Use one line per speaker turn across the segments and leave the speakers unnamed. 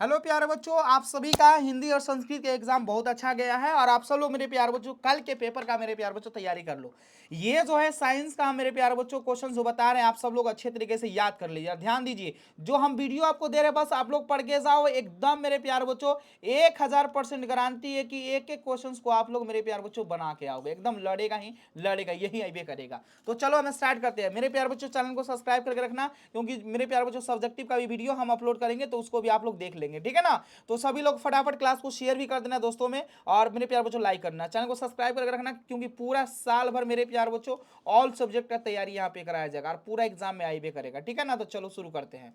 Hello प्यारे बच्चों, आप सभी का हिंदी और संस्कृत के एग्जाम बहुत अच्छा गया है और आप सब लोग मेरे प्यारे बच्चों कल के पेपर का मेरे प्यारे बच्चों तैयारी कर लो। ये जो है साइंस का मेरे प्यारे बच्चों क्वेश्चन जो बता रहे हैं आप सब लोग अच्छे तरीके से याद कर लीजिए। ध्यान दीजिए, जो हम वीडियो आपको दे रहे हैं बस आप लोग पढ़ के जाओ एकदम मेरे प्यारे बच्चों। 1000% गारंटी है कि एक एक क्वेश्चन को आप लोग मेरे प्यारे बच्चों बना के आओगे, एकदम लड़ेगा ही लड़ेगा, यही अबे करेगा। तो चलो हम स्टार्ट करते हैं। मेरे प्यारे बच्चों चैनल को सब्सक्राइब करके रखना, क्योंकि मेरे प्यारे बच्चों सब्जेक्टिव का भी वीडियो हम अपलोड करेंगे तो उसको भी आप लोग देख लेंगे, ठीक है ना। तो सभी लोग फटाफट क्लास को शेयर भी कर देना दोस्तों में, और मेरे प्यार बच्चों लाइक करना, चैनल को सब्सक्राइब करके रखना, क्योंकि पूरा साल भर मेरे प्यार बच्चों ऑल सब्जेक्ट का तैयारी यहाँ पे कराया जाएगा और पूरा एग्जाम में आईबे करेगा, ठीक है ना। तो चलो शुरू करते हैं।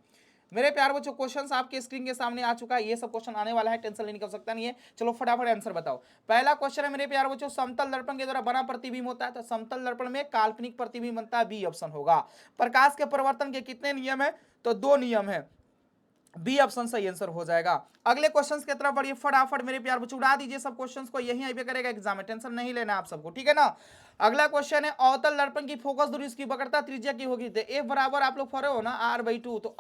मेरे प्यार बच्चों क्वेश्चंस आपके स्क्रीन के सामने आ चुका है, ये सब क्वेश्चन आने वाला है, टेंशन लेने की आवश्यकता नहीं है। चलो फटाफट आंसर बताओ। पहला क्वेश्चन है मेरे प्यार बच्चों, समतल दर्पण के द्वारा बना प्रतिबिंब होता है, तो समतल दर्पण में काल्पनिक प्रतिबिंब बनता है, बी ऑप्शन होगा। प्रकाश के परिवर्तन के कितने नियम है, तो 2 नियम है, बी ऑप्शन सही आंसर हो जाएगा। अगले क्वेश्चंस की तरफ बढ़िए फटाफट मेरे प्यार बच्चों, उड़ा दीजिए सब क्वेश्चंस को, यही आईबे करेगा एग्जाम में, टेंशन नहीं लेना आप सबको, ठीक है ना। अगला क्वेश्चन है, अवतल दर्पण की फोकस दूरी इसकी वक्रता त्रिज्या की होगी, तो एफ बराबर आप लोग फॉलो हो ना r/2, तो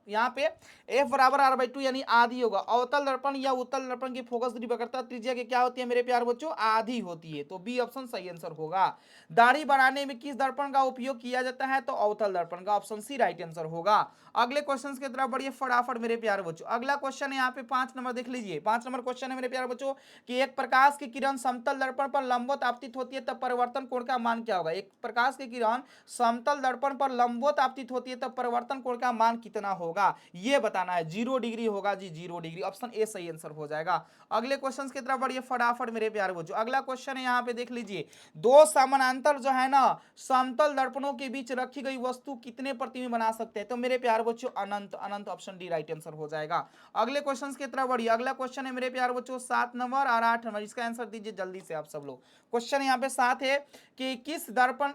यहाँ पे एफ बराबर r/2 यानी आधी होगा। अवतल दर्पण या उत्तल दर्पण की फोकस दूरी वक्रता त्रिज्या की क्या होती है मेरे प्यार बच्चों, आधी होती है, तो बी ऑप्शन सही आंसर होगा। दाढ़ी बनाने में किस दर्पण का उपयोग किया जाता है, तो अवतल दर्पण का, ऑप्शन सी राइट आंसर होगा। अगले क्वेश्चन की तरफ बढ़िए फटाफट मेरे प्यारे बच्चों। अगला क्वेश्चन है यहाँ पे 5 नंबर देख लीजिए। 5 नंबर क्वेश्चन है मेरे प्यारे बच्चों कि एक प्रकाश की किरण समतल दर्पण पर लंबवत आपतित होती है तब परिवर्तन कोण का मान क्या होगा। एक प्रकाश की किरण समतल दर्पण पर लंबवत आपतित होती है तब परिवर्तन कोण का मान कितना होगा, ये बताना है। 0 डिग्री होगा जी, 0 डिग्री, ऑप्शन ए सही आंसर हो जाएगा। अगले क्वेश्चन की तरफ बढ़िए फटाफट मेरे प्यारे बच्चों। अगला क्वेश्चन है यहाँ पे देख लीजिए, दो समानांतर जो है ना समतल दर्पणों के बीच रखी गई वस्तु कितने प्रतिबिंब बना सकते हैं, तो मेरे प्यारे बच्चों अनंत, अनंत, ऑप्शन डी राइट आंसर हो जाएगा। अगले क्वेश्चन की तरफ बढ़िए। अगला क्वेश्चन है मेरे प्यारे बच्चों 7 नंबर और 8 नंबर, इसका आंसर दीजिए जल्दी से आप सब लोग। क्वेश्चन यहाँ पे 7 है कि किस दर्पण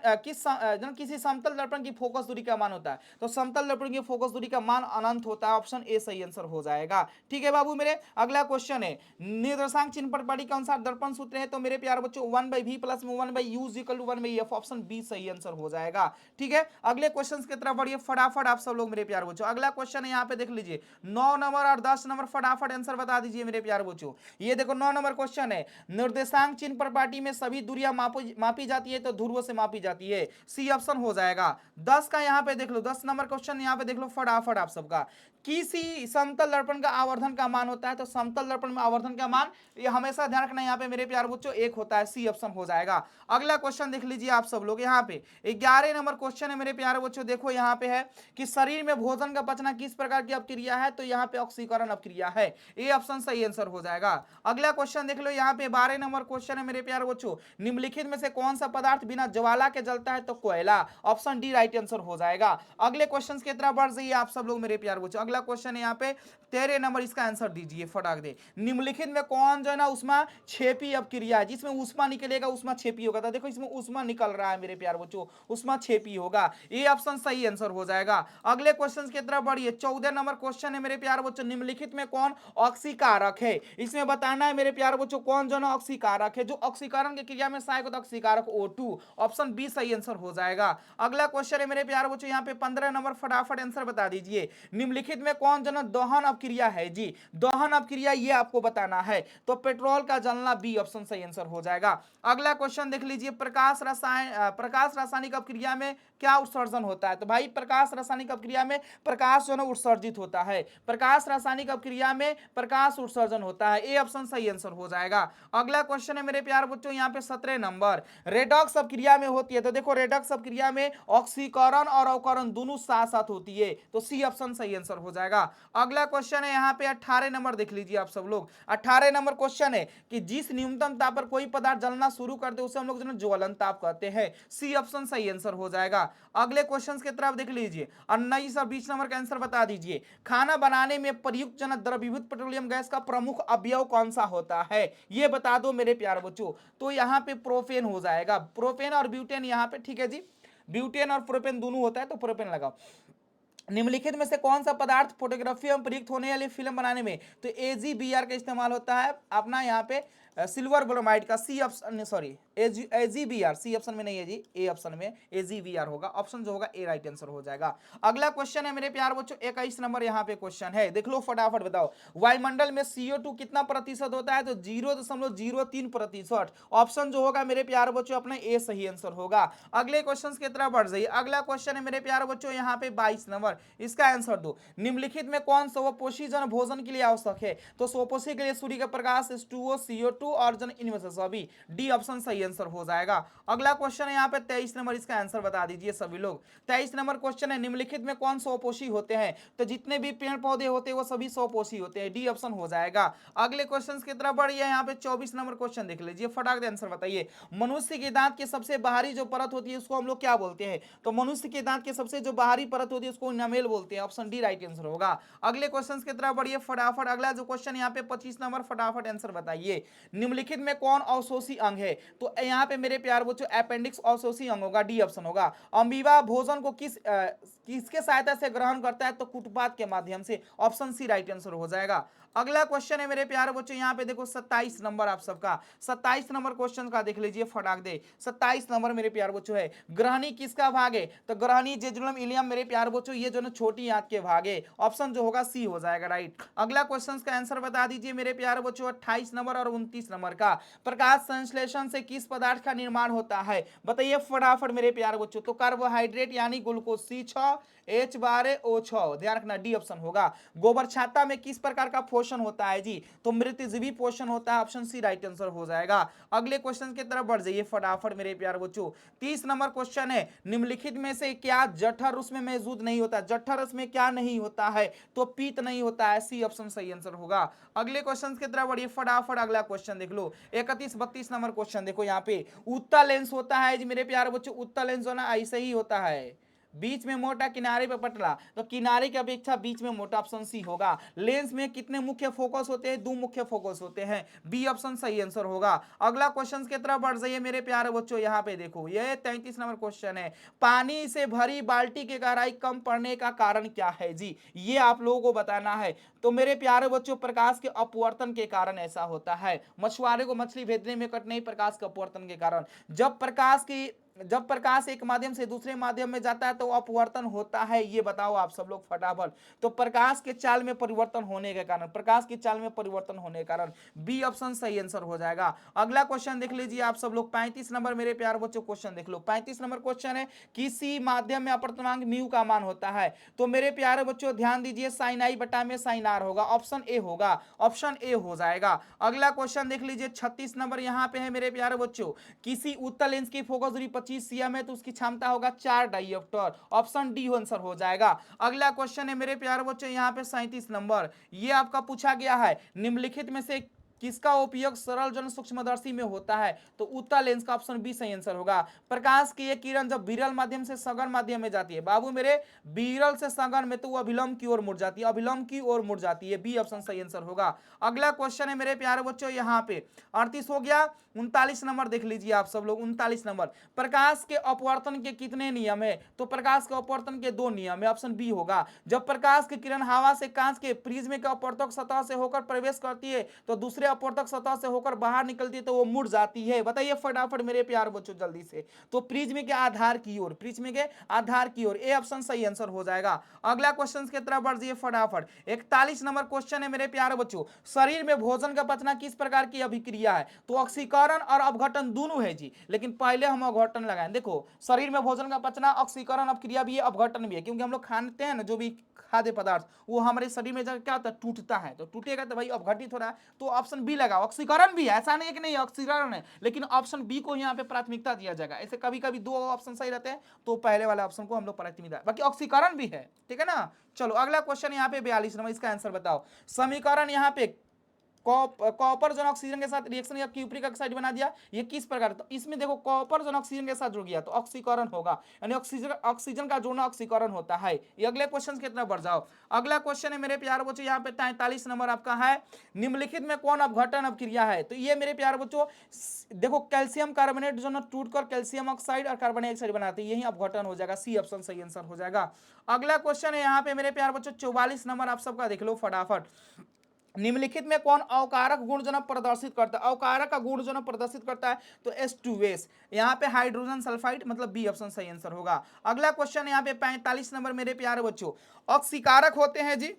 किसी समतल दर्पण की फोकस दूरी का मान होता है, तो समतल दर्पण की फोकस दूरी का मान अनंत होता है, ऑप्शन ए सही आंसर हो जाएगा, ठीक है बाबू मेरे। अगला क्वेश्चन है, निर्देशांक चिन्ह प्रणाली के अनुसार दर्पण सूत्र है, तो मेरे प्यारे बच्चों 1/v plus 1/u equal to 1/f, option B सही आंसर हो जाएगा, ठीक है। अगले क्वेश्चन की तरफ बढ़िए फटाफट आप सब लोग मेरे प्यारे बच्चों। अगला क्वेश्चन है यहाँ पे देख लीजिए 9 नंबर और 10 नंबर, फटाफट आंसर बता दीजिए मेरे प्यारे बच्चों। ये देखो 9 नंबर क्वेश्चन है, निर्देशांक चिन्ह प्रणाली में सभी दूरियां मापी जाती है, तो ध्रुव से मापी जाती है, सी ऑप्शन हो जाएगा। 10 का यहाँ पे देख लो, 10 नंबर क्वेश्चन यहाँ पे देख लो फटाफट आप सबका, किसी समतल दर्पण का आवर्धन का मान होता है, तो समतल दर्पण में आवर्धन का मान ये हमेशा ध्यान रखना यहाँ पे मेरे प्यारे बच्चों 1 होता है, सी ऑप्शन हो जाएगा। अगला क्वेश्चन देख लीजिए आप सब लोग, यहाँ पे 11 नंबर क्वेश्चन है मेरे प्यारे बच्चों। देखो यहाँ पे है कि शरीर में भोजन का पचना किस प्रकार की अपक्रिया है, तो यहाँ पे ऑक्सीकरण अपक्रिया है, ए ऑप्शन सही आंसर हो जाएगा। अगला क्वेश्चन देख लो यहाँ पे 12 नंबर क्वेश्चन है मेरे प्यारे बच्चों, निम्नलिखित में से कौन सा पदार्थ बिना ज्वाला के जलता है, तो कोयला, ऑप्शन डी राइट आंसर हो जाएगा। अगले क्वेश्चन की तरफ बढ़ जाइए आप सब लोग मेरे प्यारे बच्चों। अगला क्वेश्चन है यहाँ पे 13 नंबर, इसका आंसर दीजिए फटाक दे। निम्नलिखित में कौन जो है ना उष्मा छेपी अपक्रिया है, जिसमें उष्मा निकलेगा उष्मा छेपी होगा, तो देखो इसमें उष्मा निकल रहा है मेरे प्यारे बच्चों, उष्मा छेपी होगा, ये ऑप्शन सही आंसर हो जाएगा। अगले क्वेश्चन की तरफ बढ़िए 14 नंबर क्वेश्चन है मेरे प्यारे बच्चों, निम्नलिखित में कौन ऑक्सीकारक है, इसमें बताना है मेरे प्यारे बच्चों कौन जो ना ऑक्सीकारक है, जो ऑक्सीकरण की क्रिया में सहायक होता है ऑक्सीकारक O2, ऑप्शन बी सही आंसर हो जाएगा। अगला क्वेश्चन है मेरे प्यारे बच्चों यहाँ पे 15 नंबर, फटाफट आंसर बता दीजिए। निम्नलिखित में कौन जो ना दहन अपक्रिया है जी, दहन अपक्रिया ये आपको बताना है, तो पेट्रोल का जलना, बी ऑप्शन सही आंसर हो जाएगा। अगला क्वेश्चन देख लीजिए, प्रकाश रासायनिक अपक्रिया में क्या उत्सर्जन होता है, तो भाई प्रकाश रासायनिक अपक्रिया में प्रकाश जो है उत्सर्जित होता है, प्रकाश रासायनिक अपक्रिया में प्रकाश उत्सर्जन होता है, ए ऑप्शन सही आंसर हो जाएगा। अगला क्वेश्चन है मेरे प्यारे बच्चों यहाँ पे 17 नंबर, रेडॉक्स अपक्रिया में होती है, तो देखो रेडॉक्स अपक्रिया में ऑक्सीकरण और अवकरण दोनों साथ साथ होती है, तो सी ऑप्शन सही आंसर हो जाएगा। अगला क्वेश्चन है यहाँ पे 18 नंबर देख लीजिए आप सब लोग। 18 नंबर क्वेश्चन है कि जिस न्यूनतम ताप पर कोई पदार्थ जलना शुरू कर दे उसे हम लोग जो ज्वलन ताप कहते हैं, सी ऑप्शन सही आंसर हो जाएगा। अगले क्वेश्चन की तरफ देख लीजिए 19 और 20 नंबर का आंसर बता दीजिए। खाना बनाने में प्रयुक्त जनक द्रवीभूत पेट्रोलियम गैस का प्रमुख अवयव कौन सा होता है, ये बता दो मेरे प्यारे बच्चों, तो यहाँ पे प्रोपेन हो जाएगा, प्रोपेन और ब्यूटेन यहाँ पे, ठीक है जी, ब्यूटेन और प्रोपेन दोनों होता है, तो प्रोपेन लगाओ। निम्नलिखित में से कौन सा पदार्थ फोटोग्राफी में प्रयुक्त होने वाली फिल्म बनाने में, तो AgBr का इस्तेमाल होता है अपना यहाँ पे सिल्वर ब्रोमाइड का, C option, sorry AgBr, C option में नहीं है जी, ए ऑप्शन में AgBr होगा, ऑप्शन जो होगा ए राइट आंसर हो जाएगा। अगला क्वेश्चन है मेरे प्यार बच्चों 21 नंबर यहाँ पे क्वेश्चन है, देख लो फटाफट बताओ, वायुमंडल में CO2 कितना प्रतिशत होता है, तो 0.03%, ऑप्शन जो होगा मेरे प्यार बच्चों अपना ए सही आंसर होगा। अगले क्वेश्चन की तरफ बढ़ जाइए, अगला क्वेश्चन है मेरे प्यार बच्चों यहाँ पे 22 नंबर, इसका आंसर दो, निम्नलिखित में कौन स्वपोषी जन भोजन के लिए आवश्यक है, तो स्वपोषी के लिए सूर्य का प्रकाश, H2O, CO2 और जन इनमें से सभी, डी ऑप्शन सही आंसर हो जाएगा। अगला क्वेश्चन है यहाँ पे 23 नंबर, इसका आंसर बता दीजिए सभी लोग। 23 नंबर क्वेश्चन है, निम्नलिखित में कौन स्वपोषी होते हैं, तो जितने भी पेड़ पौधे होते हैं वो सभी स्वपोषी होते हैं, डी ऑप्शन हो जाएगा। अगले क्वेश्चन की तरफ बढ़िए, यहाँ पे 24 नंबर क्वेश्चन देख लीजिए, फटाक से आंसर बताइए, मनुष्य के दांत की सबसे बाहरी जो परत होती है उसको हम लोग क्या बोलते हैं, तो मनुष्य के दांत की सबसे जो बाहरी परत होती है उसको इनामेल बोलते हैं, ऑप्शन डी राइट आंसर होगा। अगले क्वेश्चन की तरफ बढ़िए फटाफट, अगला जो क्वेश्चन यहाँ पे 25 नंबर, फटाफट आंसर बताइए, निम्नलिखित में कौन अवशोषी अंग है, तो यहाँ पे मेरे प्यार बच्चों अपेंडिक्स अवशोषी अंग होगा, डी ऑप्शन होगा। अमीबा भोजन को किसके सहायता से ग्रहण करता है, तो कुटपाथ के माध्यम से, ऑप्शन सी राइट आंसर हो जाएगा। अगला क्वेश्चन है मेरे प्यारे बच्चों यहाँ पे देखो 27 नंबर आप सबका, 27 नंबर क्वेश्चन का देख लीजिए फटाक दे, 27 नंबर मेरे प्यारे बच्चों है, ग्रहणी किसका भाग है, तो ग्रहणी जेजुलम इलियम मेरे प्यारे बच्चों ये जो ना छोटी आंत के भाग है, ऑप्शन जो होगा सी हो जाएगा राइट। अगला क्वेश्चन का आंसर बता दीजिए मेरे प्यारे बच्चों 28 नंबर और 29 नंबर का, प्रकाश संश्लेषण से किस पदार्थ का निर्माण होता है, बताइए फटाफट मेरे प्यारे बच्चों, तो कार्बोहाइड्रेट यानी ग्लूकोज C6 H12O6, ध्यान रखना डी ऑप्शन होगा। गोबर छाता में किस प्रकार का पोषण होता है जी, तो मृतजीवी पोषण होता है, ऑप्शन सी राइट आंसर हो जाएगा। अगले क्वेश्चन की तरफ बढ़ जाइए फटाफट मेरे प्यारे बच्चों, 30 नंबर क्वेश्चन है, निम्नलिखित में से क्या जठर रस में मौजूद नहीं होता, जठर रस में क्या नहीं होता है, तो पीत नहीं होता है, सी ऑप्शन सही आंसर होगा। अगले क्वेश्चन की तरफ बढ़िए फटाफट, अगला क्वेश्चन देख लो 31 32 नंबर क्वेश्चन देखो, यहाँ पे उत्तल लेंस होता है जी मेरे प्यारे बच्चों, उत्तल लेंस जो ना ऐसे ही होता है, बीच में मोटा किनारे पे पतला, तो किनारे की अपेक्षा बीच में मोटा, ऑप्शन सी होगा। लेंस में कितने मुख्य फोकस होते हैं, दो मुख्य फोकस होते हैं, बी ऑप्शन सही आंसर होगा। अगला क्वेश्चन की तरफ बढ़ जाइए मेरे प्यारे बच्चों, यहाँ पे देखो ये 33 नंबर क्वेश्चन है, पानी से भरी बाल्टी की गहराई कम पड़ने का कारण क्या है जी, ये आप लोगों को बताना है। तो मेरे प्यारे बच्चों प्रकाश के अपवर्तन के कारण ऐसा होता है, मछुआरे को मछली भेजने में कठिनाई प्रकाश के अपवर्तन के कारण, जब प्रकाश एक माध्यम से दूसरे माध्यम में जाता है तो अपवर्तन होता है, ये बताओ आप सब लोग फटाफट, तो प्रकाश के चाल में परिवर्तन होने के कारण, प्रकाश की चाल में परिवर्तन होने के कारण, बी ऑप्शन सही आंसर हो जाएगा। अगला क्वेश्चन देख लीजिए आप सब लोग 35 नंबर मेरे प्यारे बच्चों क्वेश्चन देख लो, 35 नंबर क्वेश्चन है, किसी माध्यम में अपर्तनांक म्यू का मान होता है, तो मेरे प्यारे बच्चों ध्यान दीजिए साइन आई बटा में साइन आर होगा, ऑप्शन ए होगा, ऑप्शन ए हो जाएगा। अगला क्वेश्चन देख लीजिए 36 नंबर यहाँ पे है मेरे प्यारे बच्चों, किसी उत्तल लेंस की फोकस दूरी 25 cm है तो उसकी क्षमता होगा 4 डायोप्टर, ऑप्शन डी आंसर हो जाएगा। अगला क्वेश्चन है मेरे प्यारे बच्चों यहाँ पे 37 नंबर, ये आपका पूछा गया है, निम्नलिखित में से किसका उपयोग सरल जन सूक्ष्मदर्शी में होता है, तो उत्तल लेंस का, ऑप्शन बी सही आंसर होगा। प्रकाश की एक किरण जब विरल माध्यम से सघन माध्यम में जाती है, बाबू मेरे विरल से सघन में तो वो अभिलंब की ओर मुड़ जाती है, अभिलंब की ओर मुड़ जाती है, बी ऑप्शन सही आंसर होगा। अगला क्वेश्चन है मेरे प्यारे बच्चों यहाँ पे 38 हो गया, 39 नंबर देख लीजिए आप सब लोग, 39 नंबर, प्रकाश के अपवर्तन के कितने नियम है, तो प्रकाश के अपवर्तन के 2 नियम है, ऑप्शन बी होगा। जब प्रकाश की किरण हवा से कांच के प्रिज्म के अपवर्तक सतह से होकर प्रवेश करती है तो दूसरे अपवर्तक सतह से होकर बाहर निकलती है तो वो मुड़ जाती है, बताइए फटाफट मेरे प्यार बच्चों जल्दी से, तो प्रिज्म के आधार की ओर, प्रिज्म के आधार की ओर, ए ऑप्शन सही आंसर हो जाएगा। अगला क्वेश्चन की तरफ बढ़ जाइए फटाफट, 41 नंबर क्वेश्चन है मेरे प्यारे बच्चों, शरीर में भोजन का पचना किस प्रकार की अभिक्रिया है, तो ऑक्सीकरण और अपघटन दोनों है जी, लेकिन पहले हम अपघटन लगाएं। देखो शरीर में भोजन का पचना ऑक्सीकरण अपक्रिया भी है, अपघटन भी है, क्योंकि हम लोग खाते हैं ना जो भी खाद्य पदार्थ वो हमारे शरीर में क्या होता है, टूटता है, तो टूटेगा तो भाई अपघटित हो रहा है, तो ऑप्शन बी लगा, ऑक्सीकरण भी है, ऐसा नहीं है कि नहीं ऑक्सीकरण है, लेकिन ऑप्शन बी को यहाँ पे प्राथमिकता दिया जाएगा। ऐसे कभी कभी 2 ऑप्शन सही रहते हैं तो पहले वाले ऑप्शन को हम लोग प्राथमिकता, बाकी ऑक्सीकरण भी है, ठीक है ना। चलो अगला क्वेश्चन यहाँ पे 42 नंबर, इसका आंसर बताओ, समीकरण यहाँ पे कॉपर जो ऑक्सीजन के साथ रिएक्शन या क्यूप्रिक ऑक्साइड बना दिया, ये किस प्रकार, तो इसमें देखो कॉपर जो ऑक्सीजन के साथ जुड़ गया तो ऑक्सीकरण होगा, यानी ऑक्सीजन का जोड़ना ऑक्सीकरण होता है। ये अगले क्वेश्चन कितना बढ़ जाओ, अगला क्वेश्चन है मेरे प्यारे बच्चों यहाँ पे 43 नंबर आपका है, निम्नलिखित में कौन अपघटन अपक्रिया है, तो ये मेरे प्यारे बच्चों देखो कैल्शियम कार्बोनेट जो टूटकर कैल्शियम ऑक्साइड और कार्बन डाइऑक्साइड बनाते हैं, यही अपघटन हो जाएगा, सी ऑप्शन सही आंसर हो जाएगा। अगला क्वेश्चन है यहाँ पे मेरे प्यारे बच्चों 44 नंबर आप सबका देख लो फटाफट, निम्नलिखित में कौन अवकारक गुण जो प्रदर्शित करता है, अवकारक का गुण जो प्रदर्शित करता है, तो H2S, यहाँ पे हाइड्रोजन सल्फाइड, मतलब बी ऑप्शन सही आंसर होगा। अगला क्वेश्चन यहाँ पे 45 नंबर मेरे प्यारे बच्चों, ऑक्सीकारक होते हैं जी,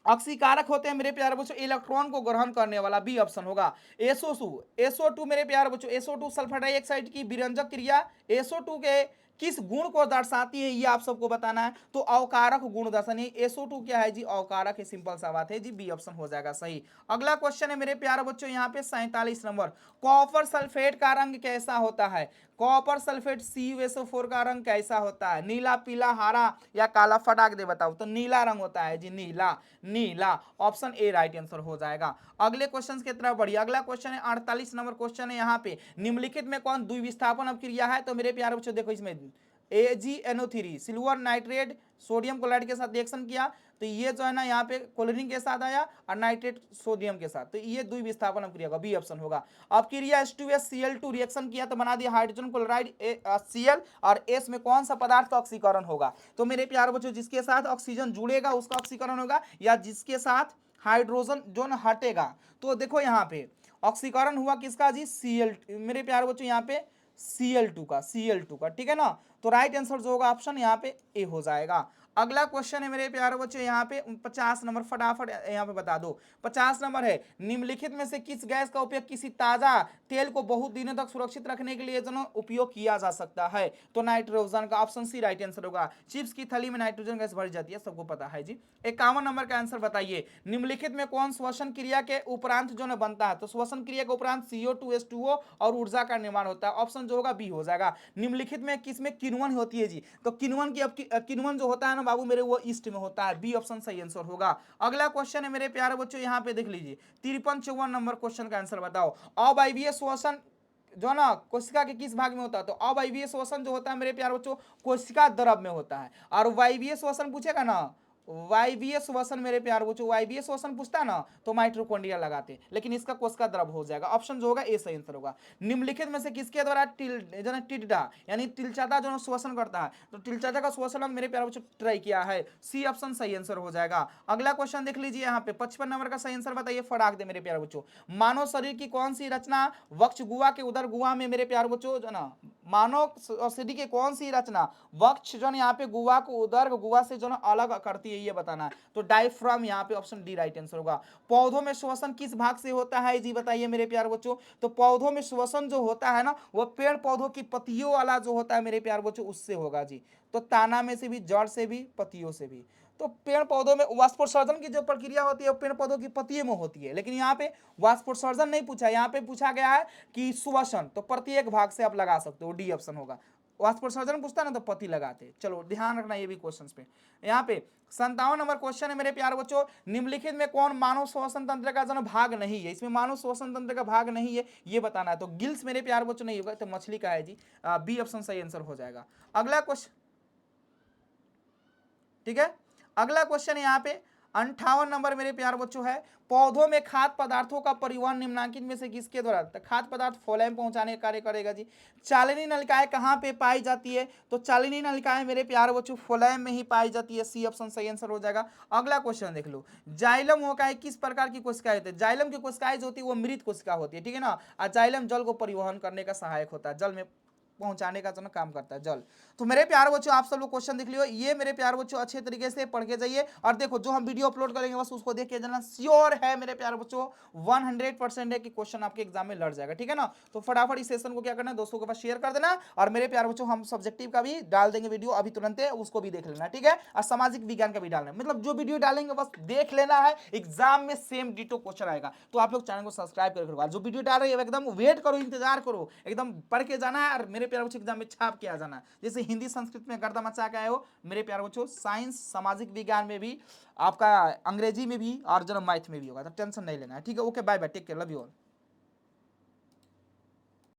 ऑक्सीकारक होते हैं मेरे प्यारे बच्चों इलेक्ट्रॉन को ग्रहण करने वाला, बी ऑप्शन होगा। SO2 मेरे प्यारे बच्चों, SO2 सल्फर डाइऑक्साइड की विरंजक क्रिया SO2 के किस गुण को दर्शाती है, ये आप सबको बताना है। तो अवकारक गुण दर्शानी, SO2 क्या है जी, अवकारक है, सिंपल सा बात है जी, बी ऑप्शन हो जाएगा सही। अगला क्वेश्चन है मेरे प्यारे बच्चों यहाँ पे 47 नंबर, कॉपर सल्फेट का रंग कैसा होता है, कॉपर सल्फेट CuSO4 का रंग कैसा होता है, नीला, पीला, हरा या काला, फटाक दे बताओ। तो नीला रंग होता है जी, नीला, नीला, ऑप्शन ए राइट आंसर हो जाएगा। अगले क्वेश्चन की तरफ बढ़िए, अगला क्वेश्चन है 48 नंबर क्वेश्चन है यहाँ पे, निम्नलिखित में कौन द्विविस्थापन अभिक्रिया है, तो मेरे प्यारे बच्चों देखो इसमें AgNO3 silver nitrate sodium chloride के साथ रिएक्शन किया, तो ये जो है ना यहाँ पे क्लोरीन के साथ आया और नाइट्रेट सोडियम के साथ, तो ये द्विविस्थापन अभिक्रिया का बी ऑप्शन होगा। अब क्रिया H2SCl2 रिएक्शन किया तो बना दिया हाइड्रोजन क्लोराइड Cl, और S में कौन सा पदार्थ का ऑक्सीकरण होगा, तो मेरे प्यारे बच्चों जिसके साथ ऑक्सीजन जुड़ेगा उसका ऑक्सीकरण होगा, या जिसके साथ हाइड्रोजन जो न हटेगा। तो देखो यहाँ पे ऑक्सीकरण हुआ किसका जी, Cl, मेरे प्यारे बच्चों यहाँ पे Cl2 का, ठीक है ना। तो राइट आंसर जो होगा ऑप्शन यहाँ पे ए हो जाएगा। अगला क्वेश्चन है मेरे प्यारे बच्चों यहाँ पे 50 नंबर, फटाफट यहाँ पे बता दो। 50 नंबर है, निम्नलिखित में से किस गैस का उपयोग किसी ताजा तेल को बहुत दिनों तक सुरक्षित रखने के लिए जो उपयोग किया जा सकता है, तो नाइट्रोजन का, ऑप्शन सी राइट आंसर होगा। चिप्स की थैली में नाइट्रोजन गैस भरी जाती है, सबको पता है जी। 51 नंबर का आंसर बताइए, निम्नलिखित में कौन श्वसन क्रिया के उपरांत जो बनता है, तो श्वसन क्रिया के उपरांत CO2H2O और ऊर्जा का निर्माण होता है, ऑप्शन जो होगा बी हो जाएगा। निम्नलिखित में किसमें किण्वन होती है जी, तो किण्वन की, अब किण्वन जो होता है ना बाबू मेरे, वो ईस्ट में होता है, बी ऑप्शन सही आंसर होगा। अगला क्वेश्चन है मेरे प्यारे बच्चों यहाँ पे देख लीजिए, 53-54 नंबर क्वेश्चन का आंसर बताओ। अवायवीय श्वसन जो ना कोशिका के किस भाग में होता है, तो अवायवीय श्वसन जो होता है मेरे प्यारे बच्चों कोशिका द्रव में होता है, और वायवीय श्वसन पूछेगा ना, वायवीय श्वसन मेरे प्यार बच्चों, वायवीय श्वसन पूछता ना तो माइटोकॉन्ड्रिया लगाते, लेकिन इसका कोशिका द्रव हो जाएगा, ऑप्शन जो होगा ए सही आंसर होगा। निम्नलिखित में से किसके द्वारा टिड्डा यानी तिलचाता जो श्वसन करता है, तो तिलचाता का श्वसन मेरे प्यार बच्चों ट्राई किया है, सी ऑप्शन सही आंसर हो जाएगा। अगला क्वेश्चन देख लीजिए यहाँ पे 55 नंबर का सही आंसर बताइए, फटाक दे मेरे प्यार बच्चों। मानव शरीर की कौन सी रचना वक्ष गुहा के उदर गुहा में मेरे प्यार बच्चों जो ना, मानव शरीर की कौन सी रचना वक्ष जो यहाँ पे गुहा को उदर गुहा से जो ना अलग करती है, ये बताना है, तो डायफ्राम यहाँ पे ऑप्शन डी राइट आंसर होगा। पौधों में श्वसन किस भाग से होता है जी बताइए मेरे प्यार बच्चों, तो पौधों में श्वसन जो होता है ना वो पेड़ पौधों की पत्तियों वाला जो होता है मेरे प्यार बच्चों उससे होगा जी, तो ताना में से भी, जड़ से भी, पत्तियों से भी। तो पेड़ पौधों में वाष्पोत्सर्जन की जो प्रक्रिया होती है वो पेड़ पौधों की पत्तियों में होती है, लेकिन यहाँ पे वाष्पोत्सर्जन नहीं पूछा, यहाँ पे पूछा गया है कि श्वसन, तो प्रत्येक भाग से आप लगा सकते हो, डी ऑप्शन होगा। वाष्पोत्सर्जन पूछता ना तो पति लगाते, चलो ध्यान रखना ये भी क्वेश्चन पे। यहाँ पे 57 नंबर क्वेश्चन है मेरे प्यार बच्चों, निम्नलिखित में कौन मानव श्वसन तंत्र का जो भाग नहीं है, इसमें मानव श्वसन तंत्र का भाग नहीं है ये बताना है, तो गिल्स मेरे प्यार बच्चों नहीं होगा, तो मछली का है जी, बी ऑप्शन सही आंसर हो जाएगा। अगला क्वेश्चन, ठीक है, अगला क्वेश्चन यहाँ पे 58 नंबर मेरे प्यार बच्चों है, पौधों में खाद्य पदार्थों का परिवहन निम्नलिखित में से किसके द्वारा, तो खाद्य पदार्थ फोलेम पहुंचाने का कार्य करेगा जी। चालिनी नलिकाएं कहां पे पाई जाती है, तो चालिनी नलिकाएं मेरे प्यार बच्चों फोलेम में ही पाई जाती है, सी ऑप्शन सही आंसर हो जाएगा। अगला क्वेश्चन देख लो, जाइलम होता किस प्रकार की कोशिकाएं होती है, जाइलम की कोशिकाएं जो होती है वो मृत कोशिका होती है, ठीक है ना, और जाइलम जल को परिवहन करने का सहायक होता है, जल में पहुंचाने का जो काम करता है जल। तो मेरे प्यार बच्चों आप सब लोग क्वेश्चन देख लियो, ये मेरे प्यार बच्चों अच्छे तरीके से पढ़ के जाइए, और देखो जो हम वीडियो अपलोड करेंगे बस उसको देख के जाना, श्योर है मेरे प्यार बच्चों 100% है कि क्वेश्चन आपके एग्जाम में लड़ जाएगा, ठीक है ना। तो फटाफट इस सेशन को क्या करना है दोस्तों के पास शेयर कर देना, और मेरे प्यार बच्चों हम सब्जेक्टिव का भी डाल देंगे वीडियो अभी तुरंत, उसको भी देख लेना, ठीक है, और सामाजिक विज्ञान का भी डालना है, मतलब जो वीडियो डालेंगे बस देख लेना है, एग्जाम में सेम डिटो क्वेश्चन आएगा। तो आप लोग चैनल को सब्सक्राइब करके जो वीडियो डाल रहे हैं एकदम वेट करो, इंतजार करो, एकदम पढ़ के जाना है, और मेरे प्यार बच्चों एग्जाम में छाप के आ जाना है, जैसे हिंदी संस्कृत में गर्दा मचा के आए हो मेरे प्यार बच्चों, साइंस सामाजिक विज्ञान में भी आपका, अंग्रेजी में भी और जन्म मैथ में भी होगा, तो टेंशन नहीं लेना है, ठीक है, okay bye bye, take care, love you all.